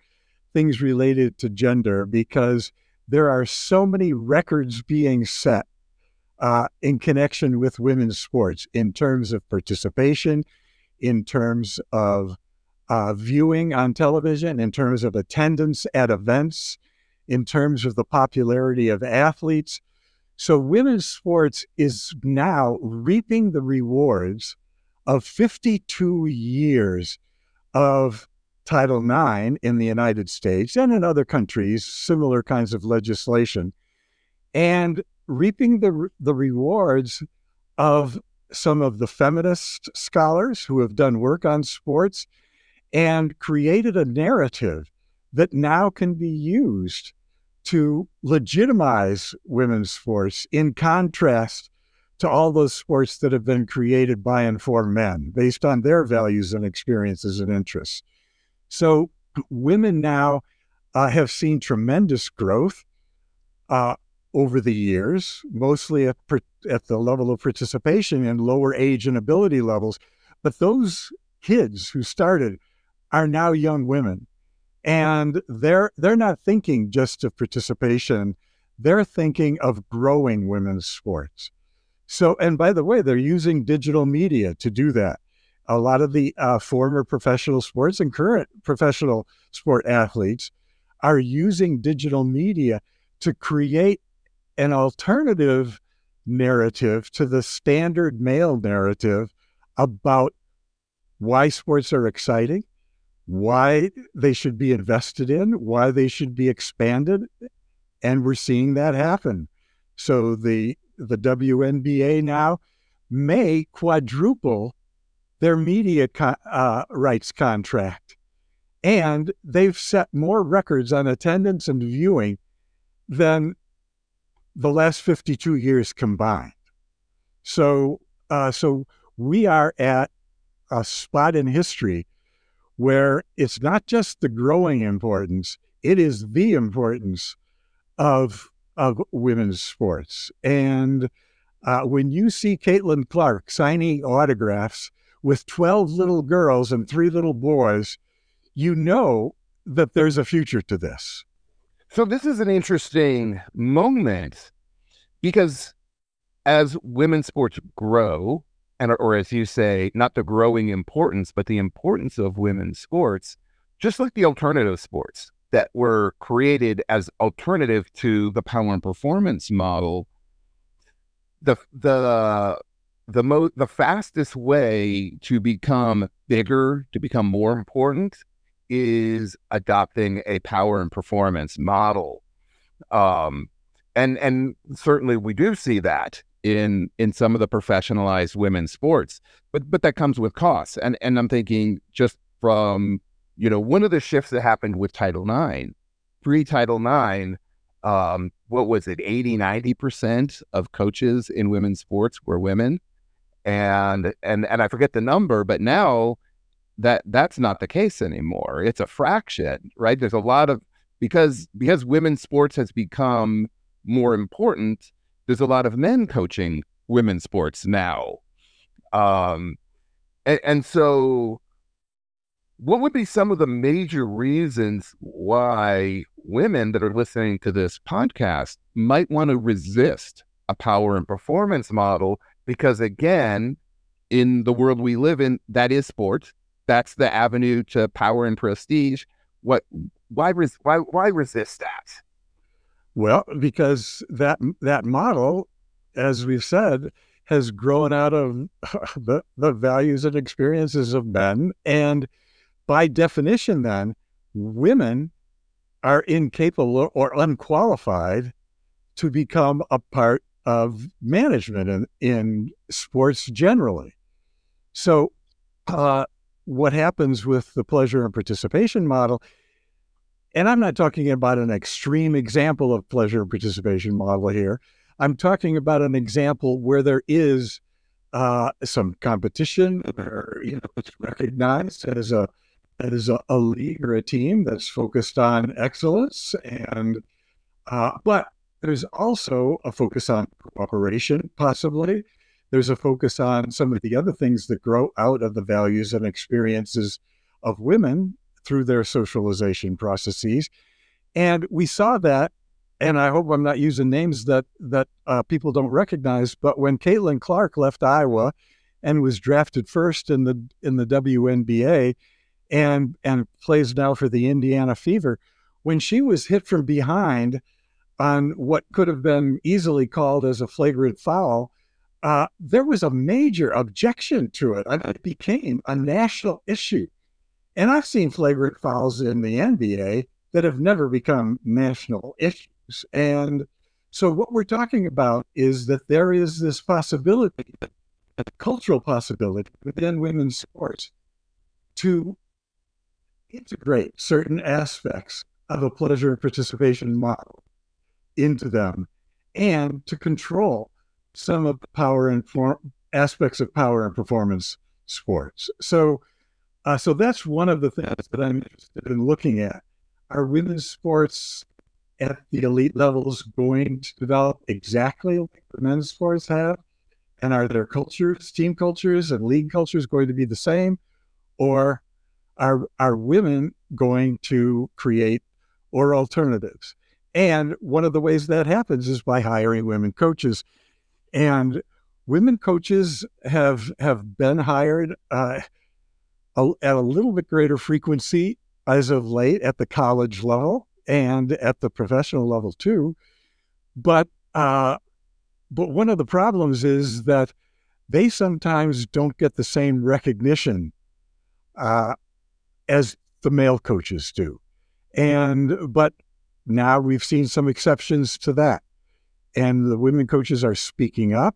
things related to gender, because there are so many records being set in connection with women's sports, in terms of participation, in terms of viewing on television, in terms of attendance at events, in terms of the popularity of athletes. So women's sports is now reaping the rewards of 52 years of Title IX in the United States and in other countries, similar kinds of legislation, and reaping the rewards of some of the feminist scholars who have done work on sports and created a narrative that now can be used to legitimize women's sports, in contrast to all those sports that have been created by and for men based on their values and experiences and interests. So women now have seen tremendous growth over the years, mostly at the level of participation and lower age and ability levels. But those kids who started are now young women, and they're not thinking just of participation They're thinking of growing women's sports. So, and by the way, they're using digital media to do that. A lot of the former professional sports and current professional sport athletes are using digital media to create an alternative narrative to the standard male narrative about why sports are exciting, why they should be invested in, why they should be expanded. And we're seeing that happen. So the WNBA now may quadruple their media rights contract. And they've set more records on attendance and viewing than the last 52 years combined. So we are at a spot in history where it's not just the growing importance, it is the importance of women's sports. And when you see Caitlin Clark signing autographs with 12 little girls and 3 little boys, you know that there's a future to this. So this is an interesting moment because as women's sports grow, or as you say, not the growing importance, but the importance of women's sports, just like the alternative sports that were created as alternative to the power and performance model, the fastest way to become bigger, to become more important, is adopting a power and performance model. And certainly we do see that in some of the professionalized women's sports, but that comes with costs. And I'm thinking just from, one of the shifts that happened with Title IX, pre-Title IX, what was it, 80-90% of coaches in women's sports were women. And I forget the number, but now that's not the case anymore. It's a fraction, right? There's a lot of, because women's sports has become more important, there's a lot of men coaching women's sports now. And so what would be some of the major reasons why women that are listening to this podcast might want to resist a power and performance model? Because again, in the world we live in, that is sports. That's the avenue to power and prestige. Why resist that? Well, because that model, as we've said, has grown out of the values and experiences of men. And by definition, then, women are incapable or unqualified to become a part of management in sports generally. So what happens with the pleasure and participation model, and I'm not talking about an extreme example of pleasure and participation model here. I'm talking about an example where there is some competition, or it's recognized as a league or a team that's focused on excellence, and but there's also a focus on cooperation, possibly. There's a focus on some of the other things that grow out of the values and experiences of women through their socialization processes. And we saw that, and I hope I'm not using names that people don't recognize, but when Caitlin Clark left Iowa and was drafted first in the WNBA and plays now for the Indiana Fever, when she was hit from behind on what could have been easily called as a flagrant foul, there was a major objection to it. It became a national issue. And I've seen flagrant fouls in the NBA that have never become national issues. And so what we're talking about is that there is this possibility, a cultural possibility within women's sports to integrate certain aspects of a pleasure and participation model into them, and to control some of the power and aspects of power and performance sports. So that's one of the things that I'm interested in looking at. Are women's sports at the elite levels going to develop exactly like the men's sports have? And are their cultures, team cultures and league cultures, going to be the same? Or are women going to create or alternatives? And one of the ways that happens is by hiring women coaches. And women coaches have been hired at a little bit greater frequency as of late at the college level and at the professional level too. But one of the problems is that they sometimes don't get the same recognition as the male coaches do. But now we've seen some exceptions to that. And the women coaches are speaking up,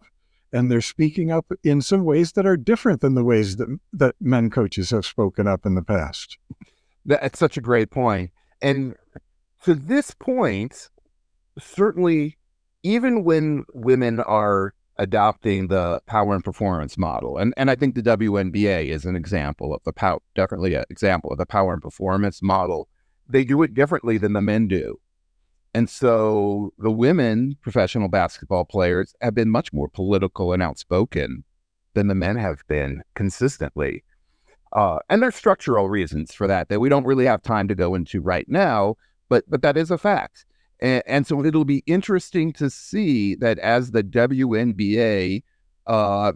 and they're speaking up in some ways that are different than the ways that men coaches have spoken up in the past. That's such a great point. And to this point, certainly, even when women are adopting the power and performance model, and I think the WNBA is an example of definitely an example of the power and performance model, they do it differently than the men do. And so the women professional basketball players have been much more political and outspoken than the men have been consistently. And there's structural reasons for that we don't really have time to go into right now, but that is a fact. And so it'll be interesting to see that as the WNBA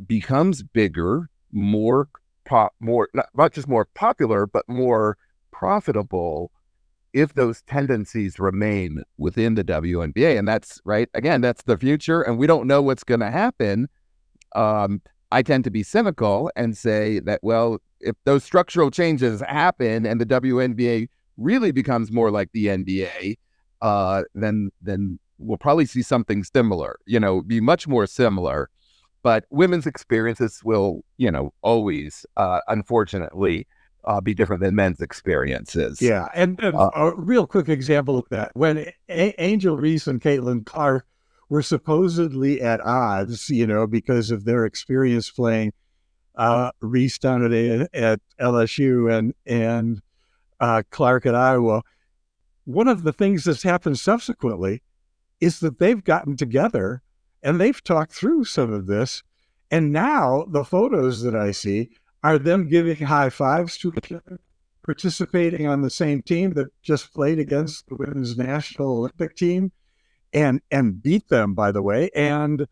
becomes bigger, more not just more popular, but more profitable, if those tendencies remain within the WNBA. And that's right. Again, that's the future, and we don't know what's going to happen. I tend to be cynical and say that, well, if those structural changes happen and the WNBA really becomes more like the NBA, then we'll probably see something similar, be much more similar. But women's experiences will, always, unfortunately, be different than men's experiences. Yeah, and a real quick example of that. When Angel Reese and Caitlin Clark were supposedly at odds, because of their experience playing Reese down at LSU and Clark at Iowa, one of the things that's happened subsequently is that they've gotten together and they've talked through some of this. And now the photos that I see are them giving high fives to each other, participating on the same team that just played against the women's national Olympic team and beat them, by the way. And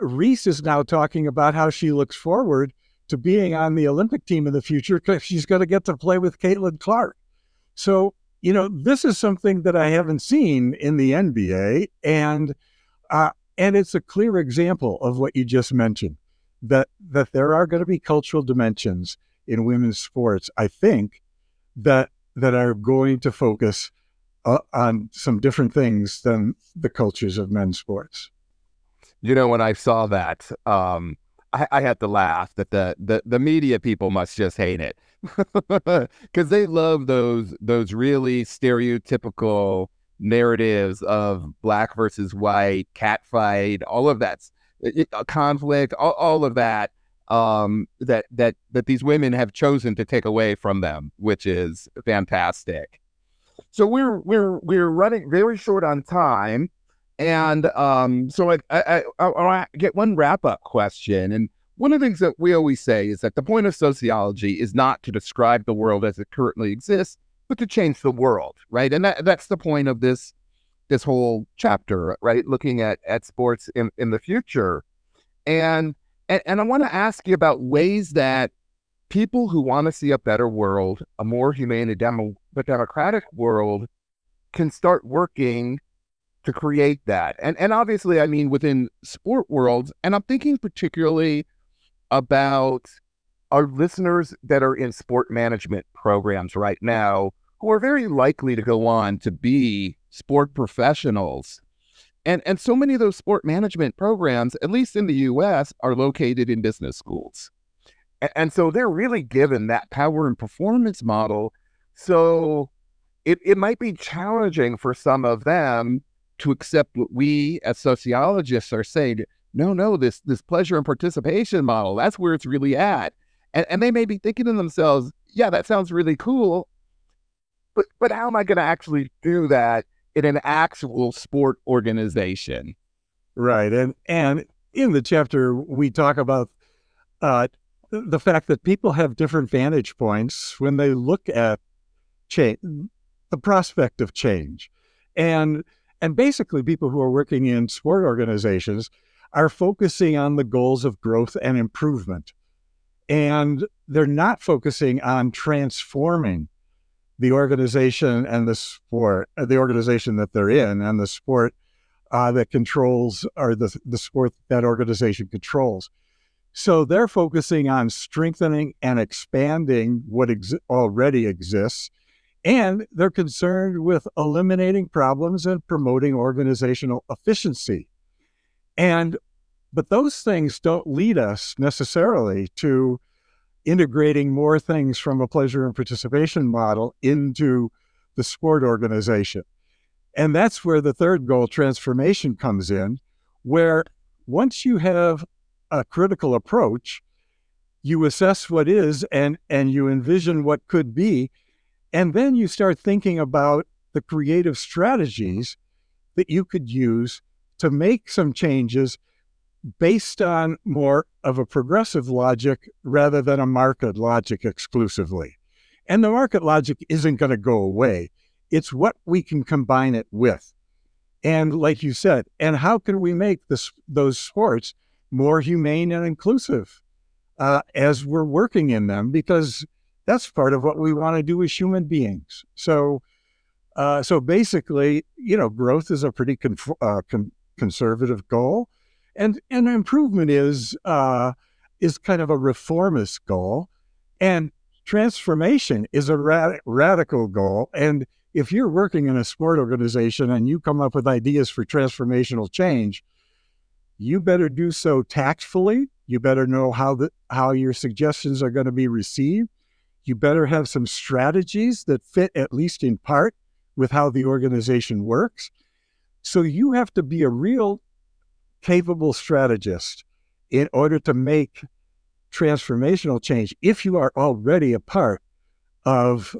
Reese is now talking about how she looks forward to being on the Olympic team in the future because she's going to get to play with Caitlin Clark. So, this is something that I haven't seen in the NBA, and it's a clear example of what you just mentioned, that there are going to be cultural dimensions in women's sports, I think, that are going to focus on some different things than the cultures of men's sports. When I saw that, I had to laugh that the media people must just hate it because they love those really stereotypical narratives of black versus white, catfight, all of that conflict, all of that that these women have chosen to take away from them, which is fantastic. So we're running very short on time. And so I get one wrap-up question. And one of the things that we always say is that the point of sociology is not to describe the world as it currently exists, but to change the world, right? And that's the point of this whole chapter, right? Looking at sports in the future. And I want to ask you about ways that people who want to see a better world, a more humane and democratic world, can start working to create that. And obviously, I mean, within sport worlds, and I'm thinking particularly about our listeners that are in sport management programs right now, who are very likely to go on to be sport professionals. And so many of those sport management programs, at least in the US, are located in business schools. And so they're really given that power and performance model. So it might be challenging for some of them to accept what we as sociologists are saying. No, this pleasure and participation model, that's where it's really at. And they may be thinking to themselves, yeah, that sounds really cool, but how am I going to actually do that in an actual sport organization? Right. And in the chapter, we talk about the fact that people have different vantage points when they look at the prospect of change. And basically people who are working in sport organizations are focusing on the goals of growth and improvement. And they're not focusing on transforming the organization and the sport, the organization that they're in, and the sport that controls, or the sport that organization controls. So they're focusing on strengthening and expanding what already exists, and they're concerned with eliminating problems and promoting organizational efficiency. But those things don't lead us necessarily to integrating more things from a pleasure and participation model into the sport organization. And that's where the third goal, transformation, comes in, where once you have a critical approach, you assess what is and you envision what could be, and then you start thinking about the creative strategies that you could use to make some changes based on more of a progressive logic rather than a market logic exclusively. And the market logic isn't going to go away. It's what we can combine it with. And like you said, and how can we make those sports more humane and inclusive as we're working in them? Because that's part of what we want to do as human beings. So basically, growth is a pretty conservative goal. And improvement is kind of a reformist goal, and transformation is a radical goal. And if you're working in a sport organization and you come up with ideas for transformational change, you better do so tactfully. You better know how your suggestions are going to be received. You better have some strategies that fit, at least in part, with how the organization works. So you have to be a real capable strategist in order to make transformational change if you are already a part of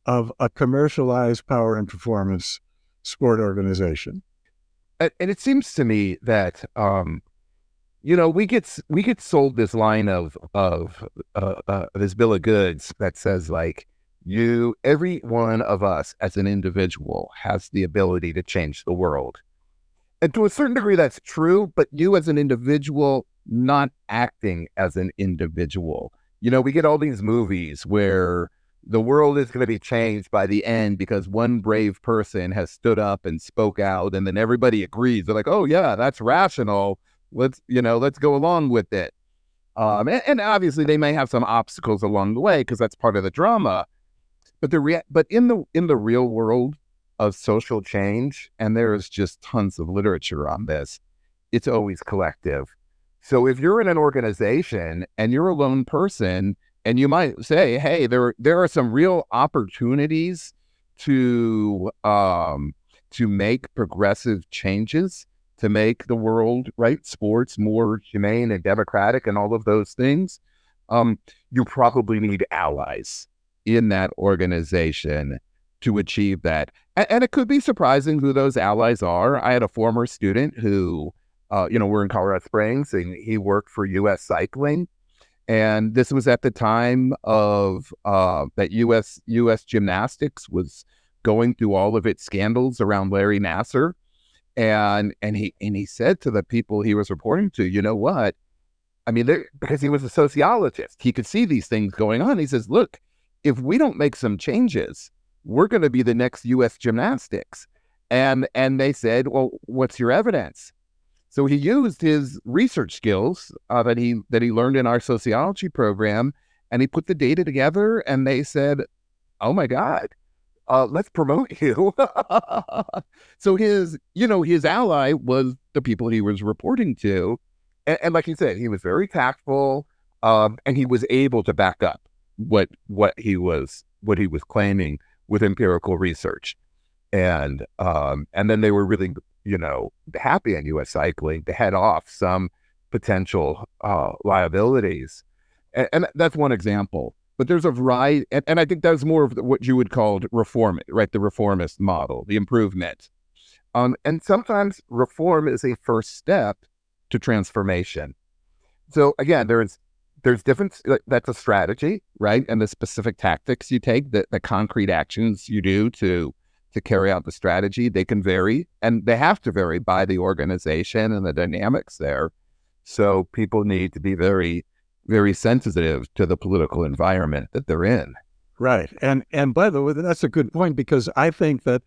a commercialized power and performance sport organization. And it seems to me that we get sold this line of this bill of goods that says, like, every one of us as an individual has the ability to change the world. And to a certain degree, that's true, but you as an individual not acting as an individual. We get all these movies where the world is going to be changed by the end because one brave person has stood up and spoke out, and then everybody agrees. They're like, oh yeah, that's rational. Let's go along with it. And obviously they may have some obstacles along the way because that's part of the drama. But in the real world of social change, and there is just tons of literature on this, it's always collective. So if you're in an organization and you're a lone person, and you might say, hey, there are some real opportunities to make progressive changes, to make the world, right, sports more humane and democratic and all of those things, you probably need allies in that organization to achieve that. And it could be surprising who those allies are. I had a former student who, we're in Colorado Springs, and he worked for U.S. Cycling. And this was at the time of that U.S. Gymnastics was going through all of its scandals around Larry Nassar. And he said to the people he was reporting to, you know what? I mean, because he was a sociologist, he could see these things going on. He says, look, if we don't make some changes, we're going to be the next U.S. Gymnastics. And they said, well, what's your evidence? So he used his research skills that he learned in our sociology program, and he put the data together, and they said, oh my God, let's promote you. So his ally was the people he was reporting to. And like you said, he was very tactful, and he was able to back up what he was claiming with empirical research. And then they were really, happy in U.S. Cycling to head off some potential liabilities. And that's one example. But there's a variety, and I think that's more of what you would call reform, right? The reformist model, the improvement. And sometimes reform is a first step to transformation. So again, there's different, that's a strategy, right? And the specific tactics you take, the concrete actions you do to to carry out the strategy. They can vary, and they have to vary by the organization and the dynamics there. So people need to be very, very sensitive to the political environment that they're in. Right. And by the way, that's a good point, because I think that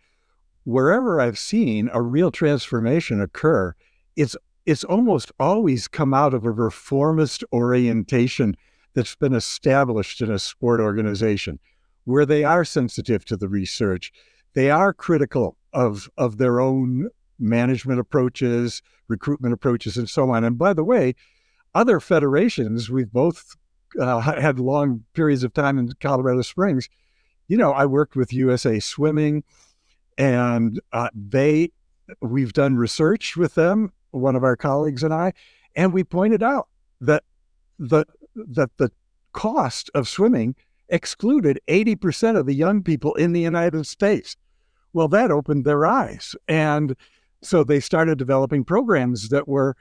wherever I've seen a real transformation occur, it's almost always come out of a reformist orientation that's been established in a sport organization, where they are sensitive to the research. They are critical of their own management approaches, recruitment approaches, and so on. And by the way, other federations, we've both had long periods of time in Colorado Springs. I worked with USA Swimming, and we've done research with them, one of our colleagues and I, and we pointed out that the cost of swimming excluded 80% of the young people in the United States. Well, that opened their eyes. And so they started developing programs that were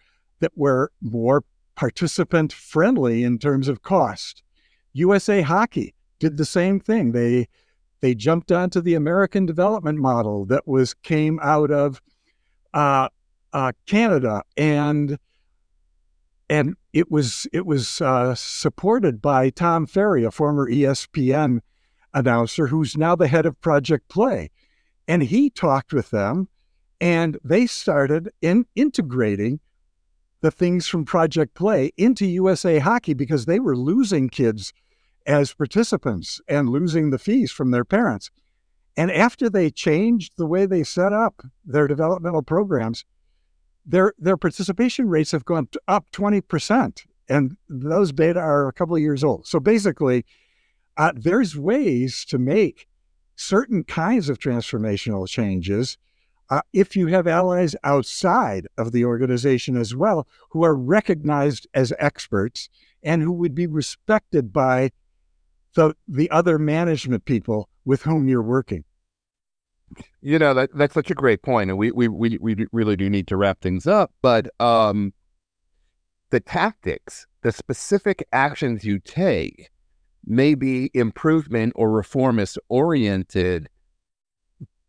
more participant friendly in terms of cost. USA Hockey did the same thing. They jumped onto the American development model that came out of Canada, and it was supported by Tom Ferry, a former ESPN announcer who's now the head of Project Play. And he talked with them, and they started integrating the things from Project Play into USA Hockey, because they were losing kids as participants and losing the fees from their parents. And after they changed the way they set up their developmental programs, their participation rates have gone up 20%. And those data are a couple of years old. So basically, there's ways to make certain kinds of transformational changes if you have allies outside of the organization as well, who are recognized as experts and who would be respected by the other management people with whom you're working. That's such a great point, and we really do need to wrap things up. But the tactics, the specific actions you take, may be improvement or reformist oriented,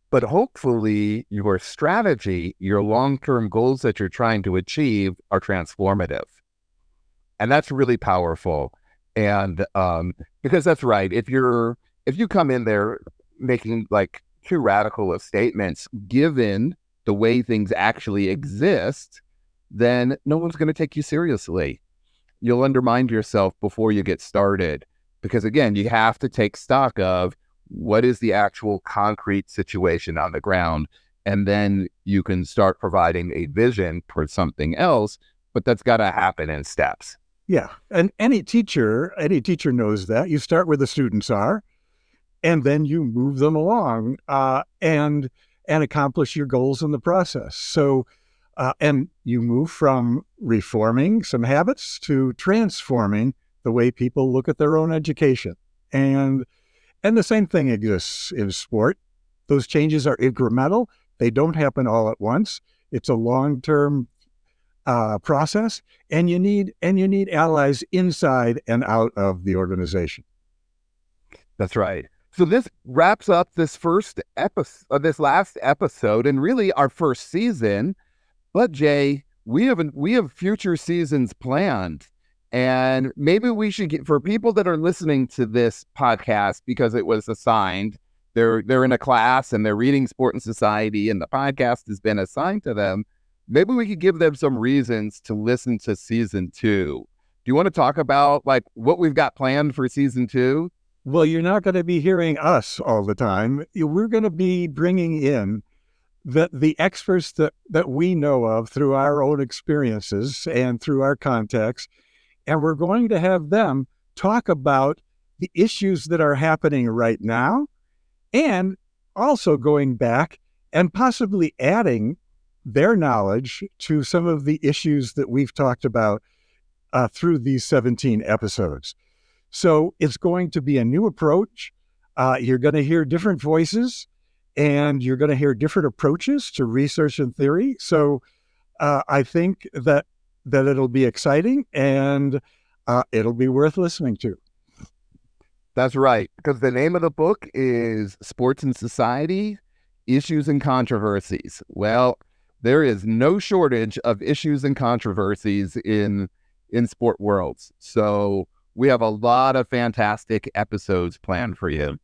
but hopefully your strategy, your long-term goals that you're trying to achieve are transformative. And that's really powerful. And because that's right, if you come in there making like too radical of statements, given the way things actually exist, then no one's going to take you seriously. You'll undermine yourself before you get started. Because again, you have to take stock of what is the actual concrete situation on the ground, and then you can start providing a vision for something else, but that's got to happen in steps. Yeah, and any teacher knows that. You start where the students are, and then you move them along and accomplish your goals in the process. So, and you move from reforming some habits to transforming the way people look at their own education. And the same thing exists in sport. Those changes are incremental. They don't happen all at once. It's a long-term process, and you need allies inside and out of the organization. That's right. So this wraps up this last episode, and really our first season. But Jay, we have future seasons planned. And maybe we should get, for people that are listening to this podcast because it was assigned, they're in a class and they're reading Sport and Society and the podcast has been assigned to them, maybe we could give them some reasons to listen to season 2. Do you want to talk about like what we've got planned for season 2? Well, you're not going to be hearing us all the time. We're going to be bringing in the experts that we know of through our own experiences and through our contacts. And we're going to have them talk about the issues that are happening right now, and also going back and possibly adding their knowledge to some of the issues that we've talked about through these 17 episodes. So it's going to be a new approach. You're going to hear different voices, and you're going to hear different approaches to research and theory. So I think that it'll be exciting, and it'll be worth listening to. That's right, because the name of the book is Sports and Society, issues and controversies. Well, there is no shortage of issues and controversies in sport worlds. So we have a lot of fantastic episodes planned for you.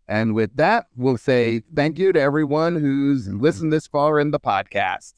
And with that, we'll say thank you to everyone who's listened this far in the podcast.